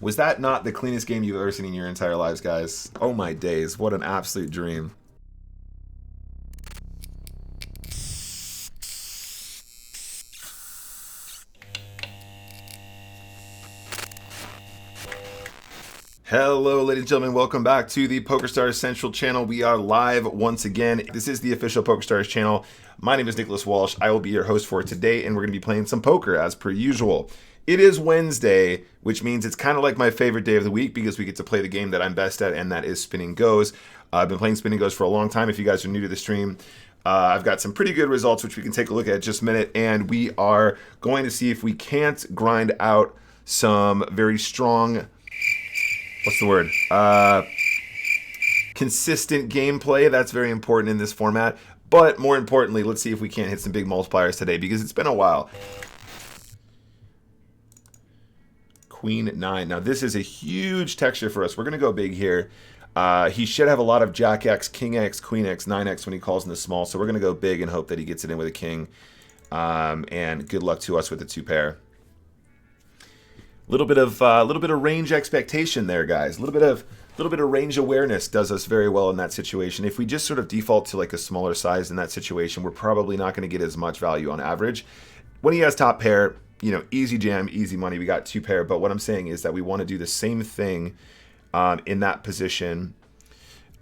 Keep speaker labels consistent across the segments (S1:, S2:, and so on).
S1: Was that not the cleanest game you've ever seen in your entire lives, guys? Oh my days, what an absolute dream. Hello, ladies and gentlemen. Welcome back to the PokerStars Central channel. We are live once again. This is the official PokerStars channel. My name is Nicholas Walsh. I will be your host for today, and we're going to be playing some poker as per usual. It is Wednesday, which means it's kind of like my favorite day of the week because we get to play the game that I'm best at, and that is Spin Goes. I've been playing Spin Goes for a long time. If you guys are new to the stream, I've got some pretty good results, which we can take a look at in just a minute, and we are going to see if we can't grind out some very strong... what's the word? Consistent gameplay. That's very important in this format. But more importantly, let's see if we can't hit some big multipliers today because it's been a while. Queen 9. Now this is a huge texture for us. We're going to go big here. He should have a lot of Jack X, King X, Queen X, 9X when he calls in the small. So we're going to go big and hope that he gets it in with a king. And good luck to us with the two pair. Little bit of range expectation there, guys. A little bit of range awareness does us very well in that situation. If we just sort of default to like a smaller size in that situation, we're probably not going to get as much value on average. When he has top pair, you know, easy jam, easy money. We got two pair, but what I'm saying is that we want to do the same thing in that position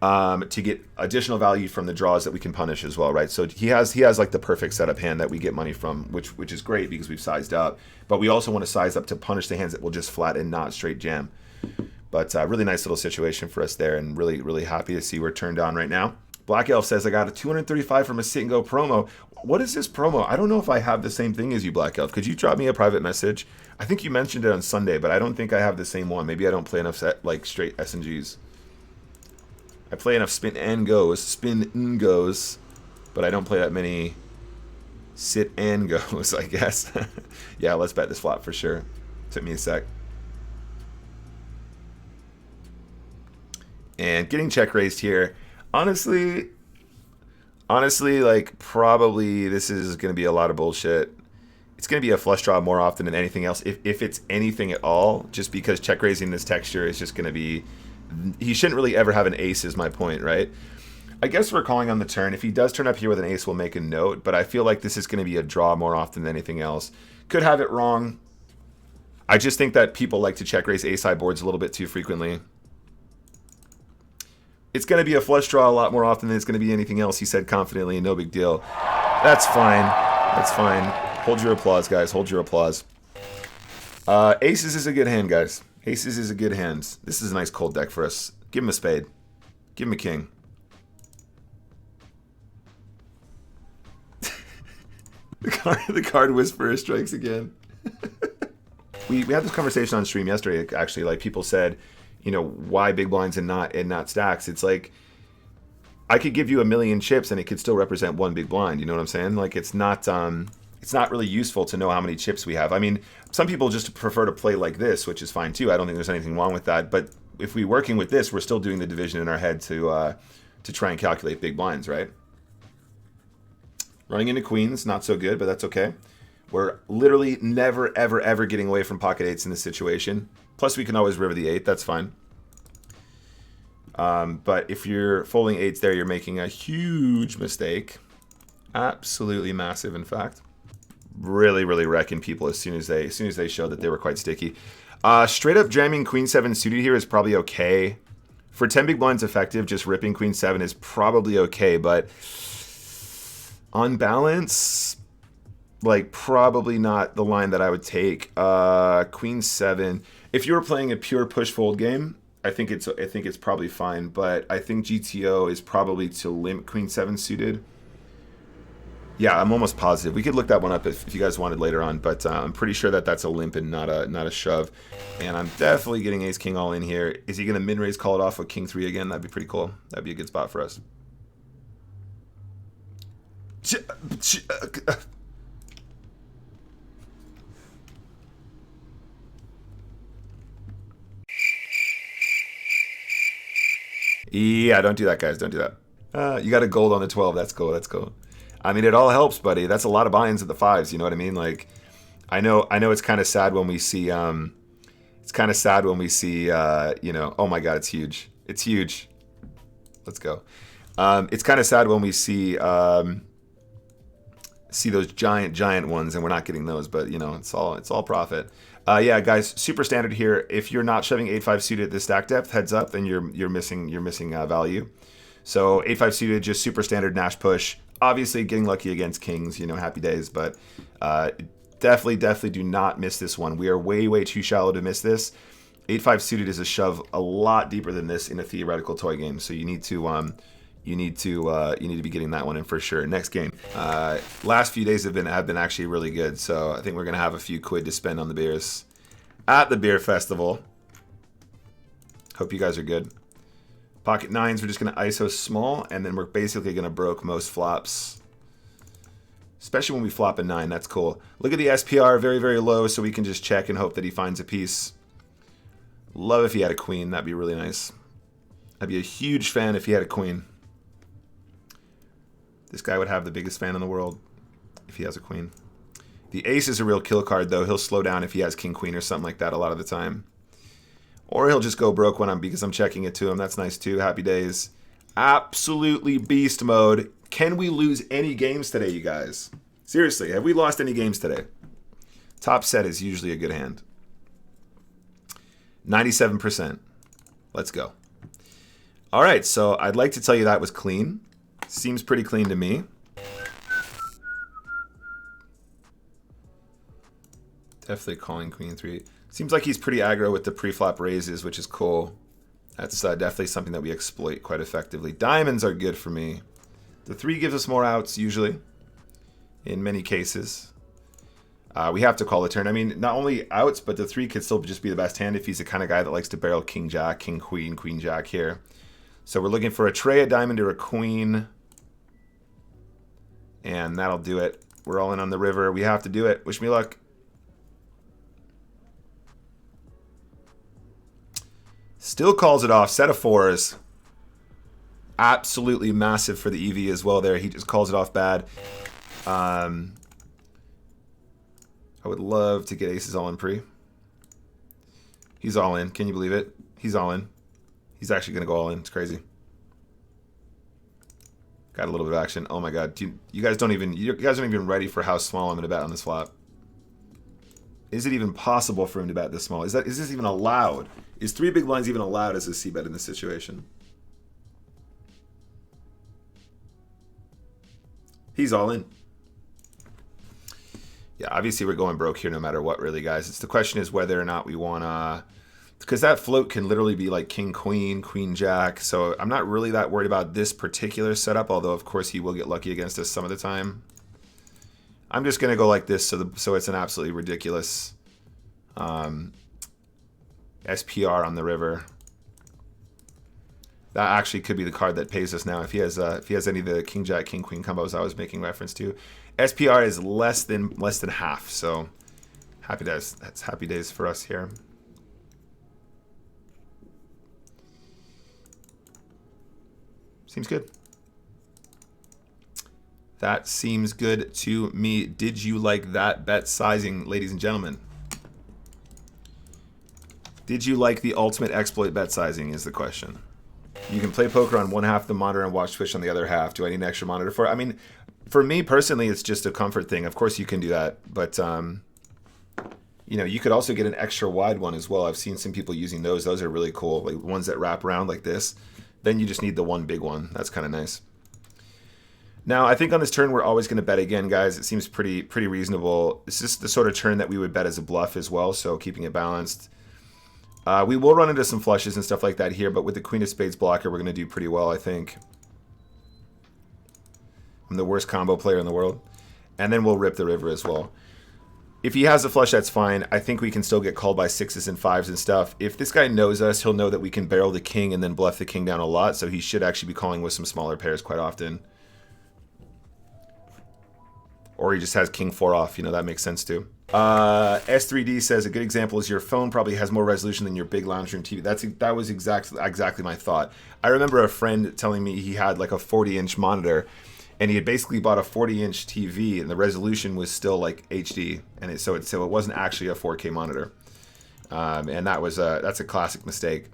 S1: to get additional value from the draws that we can punish as well, right? So he has like the perfect setup hand that we get money from, which is great because we've sized up. But we also want to size up to punish the hands that will just flat and not straight jam. But really nice little situation for us there, and really, really happy to see we're turned on right now. Black Elf says, I got a 235 from a sit and go promo. What is this promo? I don't know if I have the same thing as you, Black Elf. Could you drop me a private message? I think you mentioned it on Sunday, but I don't think I have the same one. Maybe I don't play enough like straight SnGS. I play enough spin and goes, but I don't play that many sit and goes, I guess. Yeah, let's bet this flop for sure. Took me a sec. And getting check raised here. Honestly, like probably this is going to be a lot of bullshit. It's going to be a flush draw more often than anything else, if it's anything at all, just because check raising this texture is just going to be... He shouldn't really ever have an ace is my point, right? I guess we're calling on the turn. If he does turn up here with an ace, we'll make a note, but I feel like this is going to be a draw more often than anything else. Could have it wrong. I just think that people like to check raise ace-high boards a little bit too frequently. It's going to be a flush draw a lot more often than it's going to be anything else, he said confidently, and no big deal. That's fine. That's fine. Hold your applause, guys. Hold your applause. Aces is a good hand, guys. Aces is a good hand. This is a nice cold deck for us. Give him a spade. Give him a king. the card whisperer strikes again. we had this conversation on stream yesterday, actually. Like, people said, you know, why big blinds and not stacks? It's like, I could give you a million chips and it could still represent one big blind. You know what I'm saying? Like, it's not really useful to know how many chips we have. I mean, some people just prefer to play like this, which is fine too. I don't think there's anything wrong with that. But if we're working with this, we're still doing the division in our head to try and calculate big blinds, right? Running into queens, not so good, but that's okay. We're literally never, ever, ever getting away from pocket eights in this situation. Plus, we can always river the 8. That's fine. But if you're folding 8s there, you're making a huge mistake. Absolutely massive, in fact. Really, really wrecking people as soon as they showed that they were quite sticky. Straight up jamming Queen 7 suited here is probably okay. For 10 big blinds effective, just ripping Queen 7 is probably okay, but on balance, like, probably not the line that I would take. Queen 7. If you were playing a pure push fold game, I think it's probably fine, but I think GTO is probably to limp Queen 7 suited. Yeah, I'm almost positive. We could look that one up if you guys wanted later on, but I'm pretty sure that that's a limp and not a shove. And I'm definitely getting ace king all in here. Is he going to min raise, call it off with king 3 again? That'd be pretty cool. That'd be a good spot for us. Yeah, don't do that, guys. Don't do that. You got a gold on the 12. That's cool. That's cool. I mean, it all helps, buddy. That's a lot of buy-ins at the 5s. You know what I mean? Like, I know it's kind of sad when we see It's kind of sad when we see, you know, oh my God, it's huge. It's huge. Let's go. It's kind of sad when we see those giant ones, and we're not getting those. But you know, it's all profit. Yeah, guys, super standard here. If you're not shoving 8-5 suited at the stack depth, heads up, then you're missing value. So 8-5 suited, just super standard Nash push. Obviously, getting lucky against kings, you know, happy days. But definitely do not miss this one. We are way too shallow to miss this. 8-5 suited is a shove a lot deeper than this in a theoretical toy game. So you need to be getting that one in for sure. Next game. Last few days have been actually really good. So I think we're gonna have a few quid to spend on the beers at the beer festival. Hope you guys are good. Pocket nines, we're just gonna ISO small, and then we're basically gonna broke most flops. Especially when we flop a 9, that's cool. Look at the SPR, very low, so we can just check and hope that he finds a piece. Love if he had a queen, that'd be really nice. I'd be a huge fan if he had a queen. This guy would have the biggest fan in the world if he has a queen. The ace is a real kill card, though. He'll slow down if he has king queen or something like that a lot of the time. Or he'll just go broke when because I'm checking it to him. That's nice too. Happy days. Absolutely beast mode. Can we lose any games today, you guys? Seriously, have we lost any games today? Top set is usually a good hand. 97%. Let's go. All right, so I'd like to tell you that was clean. Seems pretty clean to me. Definitely calling queen 3. Seems like he's pretty aggro with the pre-flop raises, which is cool. That's definitely something that we exploit quite effectively. Diamonds are good for me. The 3 gives us more outs, usually. In many cases. We have to call the turn. I mean, not only outs, but the 3 could still just be the best hand if he's the kind of guy that likes to barrel king jack, king queen, queen jack here. So we're looking for a tray, a diamond, or a queen. And that'll do it. We're all in on the river. We have to do it. Wish me luck. Still calls it off. Set of 4s. Absolutely massive for the EV as well there. He just calls it off bad. I would love to get aces all in pre. He's all in. Can you believe it? He's all in. He's actually going to go all in. It's crazy. Got a little bit of action. Oh my God. You guys aren't even ready for how small I'm going to bet on this flop. Is it even possible for him to bet this small? Is this even allowed? Is 3 big blinds even allowed as a c-bet in this situation? He's all in. Yeah, obviously we're going broke here no matter what, really, guys. It's the question is whether or not we want to... Because that float can literally be like king, queen, queen, jack. So I'm not really that worried about this particular setup, although, of course, he will get lucky against us some of the time. I'm just going to go like this so it's an absolutely ridiculous SPR on the river. That actually could be the card that pays us now if he has any of the king jack king queen combos I was making reference to. SPR is less than half, so happy days. That's happy days for us here. Seems good. That seems good to me. Did you like that bet sizing, ladies and gentlemen? Did you like the ultimate exploit bet sizing is the question. You can play poker on one half of the monitor and watch Twitch on the other half. Do I need an extra monitor for it? I mean, for me personally, it's just a comfort thing. Of course you can do that, but you know, you could also get an extra wide one as well. I've seen some people using those. Those are really cool, like ones that wrap around like this. Then you just need the one big one. That's kind of nice. Now, I think on this turn, we're always going to bet again, guys. It seems pretty reasonable. It's just the sort of turn that we would bet as a bluff as well, so keeping it balanced. We will run into some flushes and stuff like that here, but with the Queen of Spades blocker, we're going to do pretty well, I think. I'm the worst combo player in the world. And then we'll rip the river as well. If he has a flush, that's fine. I think we can still get called by 6s and 5s and stuff. If this guy knows us, he'll know that we can barrel the king and then bluff the king down a lot, so he should actually be calling with some smaller pairs quite often. Or he just has king 4 off, you know, that makes sense too. S3D says a good example is your phone probably has more resolution than your big lounge room TV. That was exactly my thought. I remember a friend telling me he had like a 40-inch monitor, and he had basically bought a 40-inch TV, and the resolution was still like HD, and so it wasn't actually a 4K monitor. And that's a classic mistake.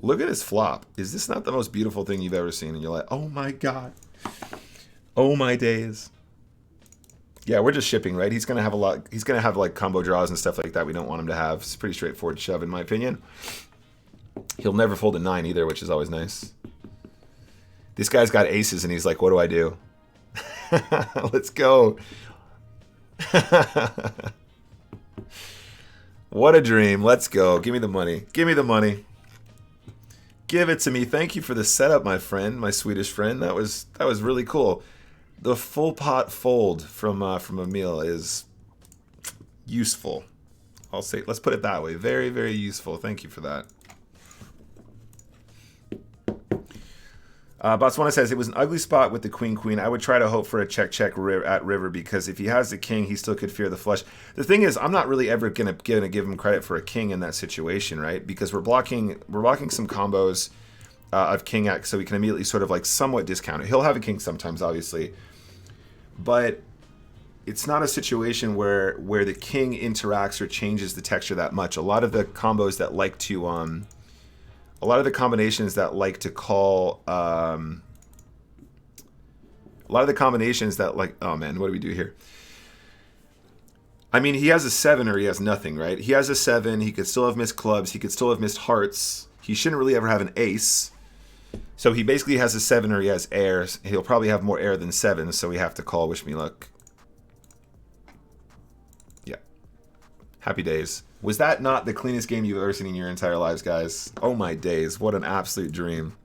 S1: Look at his flop. Is this not the most beautiful thing you've ever seen? And you're like, oh my god. Oh my days. Yeah, we're just shipping, right? He's gonna have a lot. He's gonna have like combo draws and stuff like that. We don't want him to have. It's a pretty straightforward shove, in my opinion. He'll never fold a 9 either, which is always nice. This guy's got aces, and he's like, "What do I do?" Let's go. What a dream. Let's go. Give me the money. Give me the money. Give it to me. Thank you for the setup, my friend, my Swedish friend. That was really cool. The full pot fold from Emil is useful. I'll say, let's put it that way. Very, very useful. Thank you for that. Botswana says, it was an ugly spot with the queen. I would try to hope for a check at river, because if he has the king, he still could fear the flush. The thing is, I'm not really ever gonna give him credit for a king in that situation, right? Because we're blocking some combos of king X, so we can immediately sort of like somewhat discount it. He'll have a king sometimes, obviously, but it's not a situation where the king interacts or changes the texture that much. A lot of the combos that like to a lot of the combinations that like to call, a lot of the combinations that like, oh man, what do we do here? I mean, he has a 7 or he has nothing, right? He has a 7, he could still have missed clubs, he could still have missed hearts. He shouldn't really ever have an ace. So he basically has a 7 or he has air. He'll probably have more air than 7, so we have to call. Wish me luck. Yeah. Happy days. Was that not the cleanest game you've ever seen in your entire lives, guys? Oh my days. What an absolute dream.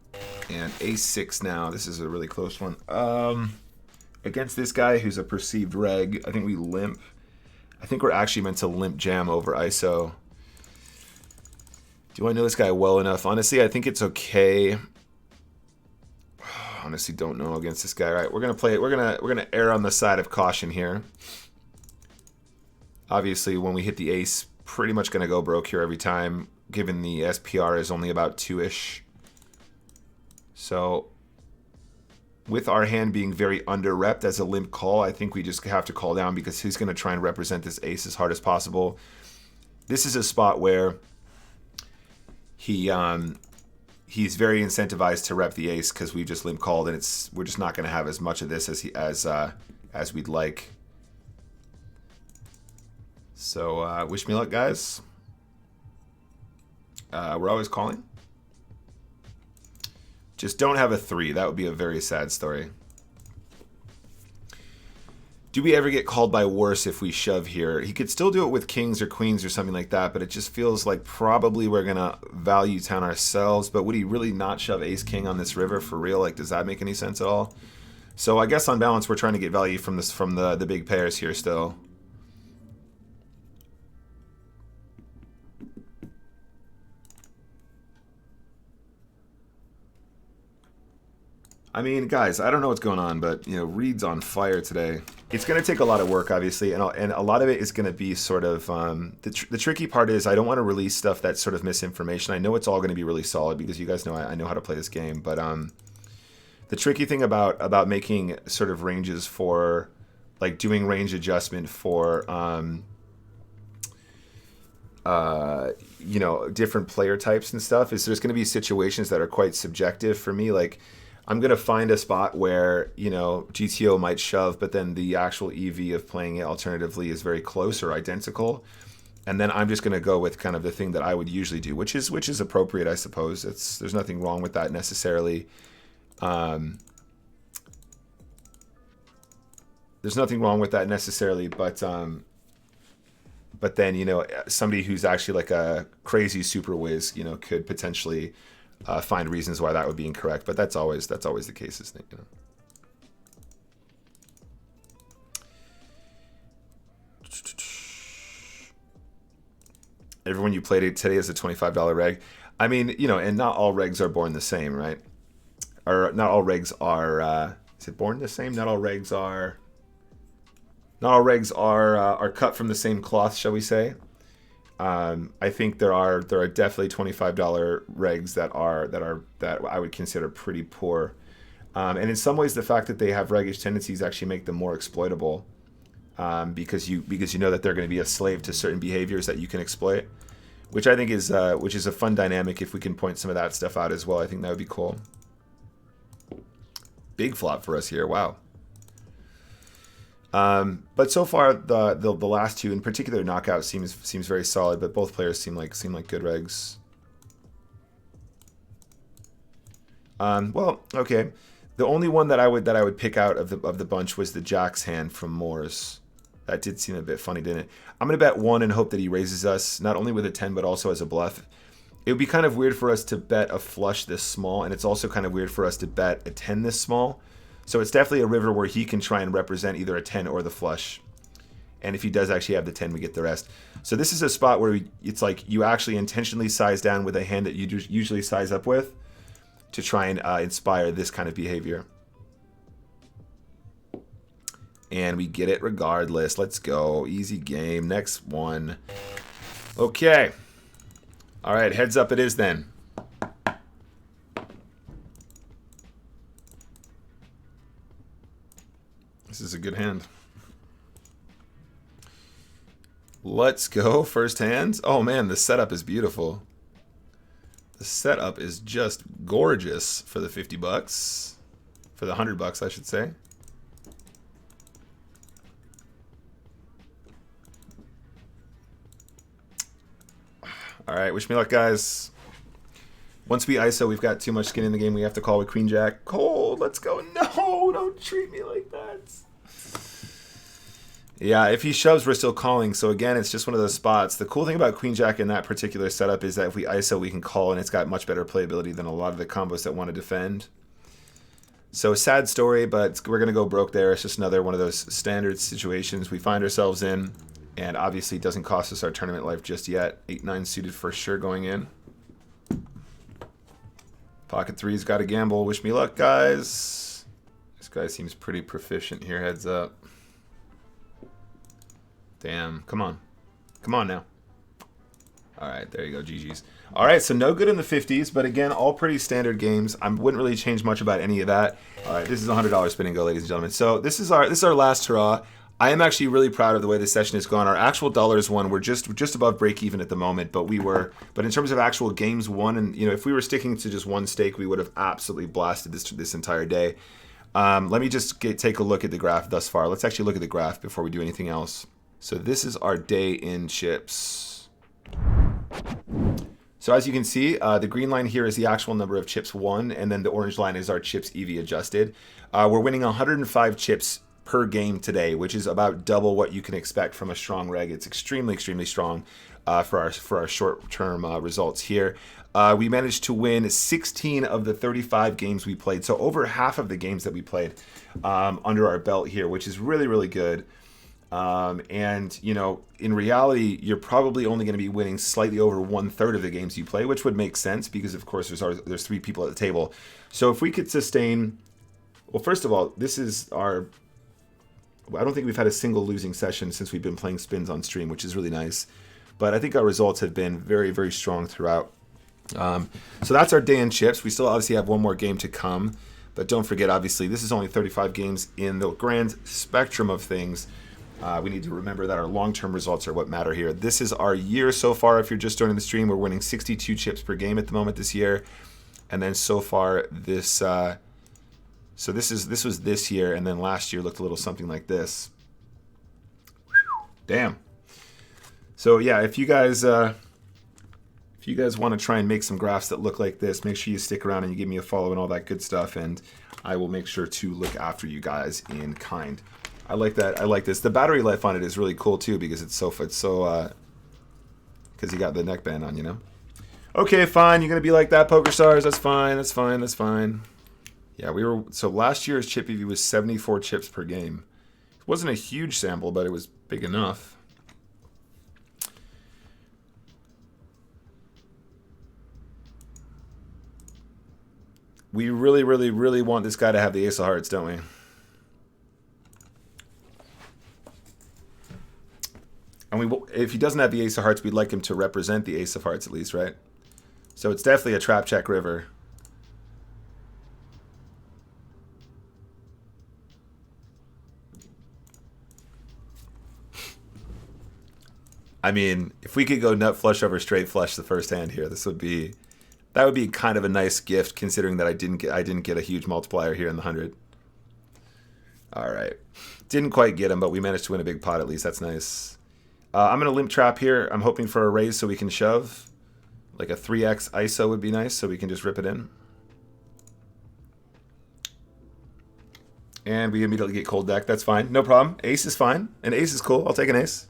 S1: And ace-6 now. This is a really close one. Against this guy who's a perceived reg, I think we limp. I think we're actually meant to limp jam over ISO. Do I know this guy well enough? Honestly, I think it's okay. Honestly, don't know against this guy. All right, we're gonna play it. We're gonna err on the side of caution here. Obviously, when we hit the ace, pretty much gonna go broke here every time, given the SPR is only about 2-ish. So, with our hand being very under-repped as a limp call, I think we just have to call down, because he's gonna try and represent this ace as hard as possible. This is a spot where he's very incentivized to rep the ace, because we've just limp called, and we're just not going to have as much of this as we'd like. So wish me luck, guys. We're always calling. Just don't have a 3. That would be a very sad story. Do we ever get called by worse if we shove here? He could still do it with kings or queens or something like that, but it just feels like probably we're going to value town ourselves. But would he really not shove ace-king on this river for real? Like, does that make any sense at all? So I guess on balance, we're trying to get value from the big pairs here still. I mean, guys, I don't know what's going on, but, you know, Reed's on fire today. It's going to take a lot of work, obviously, and a lot of it is going to be sort of, the tricky part is I don't want to release stuff that's sort of misinformation. I know it's all going to be really solid, because you guys know I know how to play this game, but the tricky thing about making sort of ranges for, like, doing range adjustment for, you know, different player types and stuff is there's going to be situations that are quite subjective for me. Like, I'm going to find a spot where, you know, GTO might shove, but then the actual EV of playing it alternatively is very close or identical. And then I'm just going to go with kind of the thing that I would usually do, which is appropriate, I suppose. There's nothing wrong with that necessarily. There's nothing wrong with that necessarily, but then, you know, somebody who's actually like a crazy super whiz, you know, could potentially find reasons why that would be incorrect, but that's always the case, isn't it? You know? Everyone you played it today is a $25 reg. I mean, you know, and not all regs are born the same, right? Or not all regs are. Is it born the same? Not all regs are. Not all regs are cut from the same cloth, shall we say? I think there are definitely $25 regs that I would consider pretty poor, and in some ways the fact that they have reggish tendencies actually make them more exploitable, because you know that they're going to be a slave to certain behaviors that you can exploit. which I think is a fun dynamic. If we can point some of that stuff out as well, I think that would be cool. Big flop for us here. Wow. But so far the last two, in particular, knockout seems very solid. But both players seem like good regs. Well, okay. The only one that I would pick out of the bunch was the Jack's hand from Moore's. That did seem a bit funny, didn't it? I'm gonna bet 1 and hope that he raises us not only with a 10 but also as a bluff. It would be kind of weird for us to bet a flush this small, and it's also kind of weird for us to bet a 10 this small. So it's definitely a river where he can try and represent either a 10 or the flush. And if he does actually have the 10, we get the rest. So this is a spot where it's like you actually intentionally size down with a hand that you usually size up with to try and inspire this kind of behavior. And we get it regardless. Let's go. Easy game. Next one. Okay. All right, heads up it is then. This is a good hand. Let's go. First hands. Oh man, the setup is beautiful. The setup is just gorgeous for the 50 bucks. For the 100 bucks, I should say. All right, wish me luck, guys. Once we ISO, we've got too much skin in the game. We have to call with Queen Jack. Cold, let's go. No, don't treat me like that. Yeah, if he shoves, we're still calling. So again, it's just one of those spots. The cool thing about Queen Jack in that particular setup is that if we ISO, we can call, and it's got much better playability than a lot of the combos that want to defend. So sad story, but we're going to go broke there. It's just another one of those standard situations we find ourselves in. And obviously it doesn't cost us our tournament life just yet. 8-9 suited for sure going in. Pocket three's got to gamble. Wish me luck, guys. This guy seems pretty proficient here. Heads up. Damn. Come on. Come on now. All right. There you go. GG's. All right. So no good in the 50s. But again, all pretty standard games. I wouldn't really change much about any of that. All right. This is a $100 spin and go, ladies and gentlemen. So this is our last hurrah. I am actually really proud of the way this session has gone. Our actual dollars won, we're just above break even at the moment, but in terms of actual games won, and if we were sticking to just one stake, we would have absolutely blasted this entire day. Let me just take a look at the graph thus far. Let's actually look at the graph before we do anything else. So this is our day in chips. So as you can see, the green line here is the actual number of chips won, and then the orange line is our chips EV adjusted. We're winning 105 chips per game today, which is about double what you can expect from a strong reg. It's extremely strong for our short-term results here. We managed to win 16 of the 35 games we played, so over half of the games that we played under our belt here, which is really good. And in reality, you're probably only going to be winning slightly over 1/3 of the games you play, which would make sense because of course there's 3 people at the table. So if we could sustain, well, first of all, this is our, I don't think we've had a single losing session since we've been playing spins on stream, which is really nice. But I think our results have been very strong throughout. So that's our day in chips. We still obviously have one more game to come. But don't forget, obviously, this is only 35 games in the grand spectrum of things. We need to remember that our long-term results are what matter here. This is our year so far. If you're just joining the stream, we're winning 62 chips per game at the moment this year. And then so far, this... So this was this year, and then last year looked a little something like this. Damn. So yeah, if you guys want to try and make some graphs that look like this, make sure you stick around and you give me a follow and all that good stuff, and I will make sure to look after you guys in kind. I like that. I like this. The battery life on it is really cool too because it's so because you got the neckband on, Okay, fine. You're gonna be like that, PokerStars. That's fine. That's fine. Yeah, so last year's chip EV was 74 chips per game. It wasn't a huge sample, but it was big enough. We really want this guy to have the ace of hearts, don't we? And if he doesn't have the ace of hearts, we'd like him to represent the ace of hearts at least, right? So it's definitely a trap check river. I mean, if we could go nut flush over straight flush the first hand here, that would be kind of a nice gift, considering that I didn't get a huge multiplier here in the 100. All right, didn't quite get him, but we managed to win a big pot at least. That's nice. I'm gonna limp trap here. I'm hoping for a raise so we can shove. Like a 3x ISO would be nice, so we can just rip it in. And we immediately get cold deck. That's fine, no problem. Ace is fine. An ace is cool. I'll take an ace.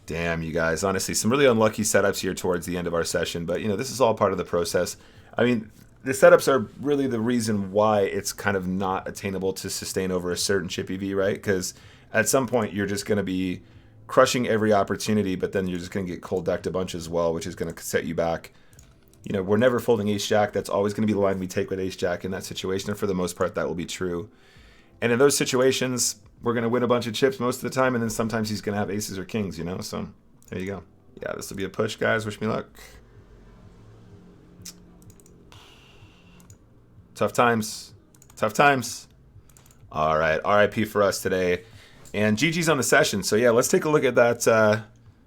S1: Damn, you guys, honestly, some really unlucky setups here towards the end of our session, but, you know, this is all part of the process. I mean, the setups are really the reason why it's kind of not attainable to sustain over a certain chip EV, right? Because at some point, you're just going to be crushing every opportunity, but then you're just going to get cold decked a bunch as well, which is going to set you back. You know, we're never folding ace-jack. That's always going to be the line we take with ace-jack in that situation, and for the most part, that will be true. And in those situations, we're going to win a bunch of chips most of the time, and then sometimes he's going to have aces or kings, you know? So, there you go. Yeah, this will be a push, guys. Wish me luck. Tough times. Tough times. All right, RIP for us today. And GG's on the session. So, yeah, let's take a look at that.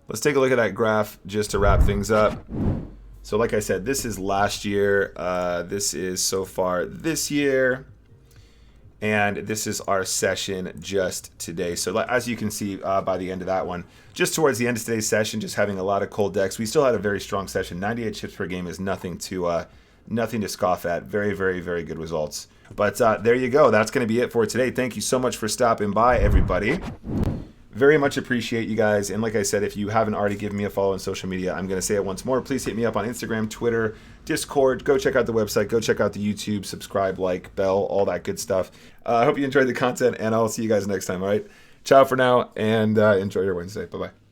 S1: Let's take a look at that graph just to wrap things up. So, like I said, this is last year. This is so far this year. And this is our session just today. So as you can see by the end of that one, just towards the end of today's session, just having a lot of cold decks. We still had a very strong session. 98 chips per game is nothing to scoff at. Very, very, very good results. But there you go. That's going to be it for today. Thank you so much for stopping by, everybody. Very much appreciate you guys. And like I said, if you haven't already given me a follow on social media, I'm going to say it once more. Please hit me up on Instagram, Twitter, Discord. Go check out the website. Go check out the YouTube. Subscribe, like, bell, all that good stuff. I hope you enjoyed the content, and I'll see you guys next time, all right? Ciao for now, and enjoy your Wednesday. Bye-bye.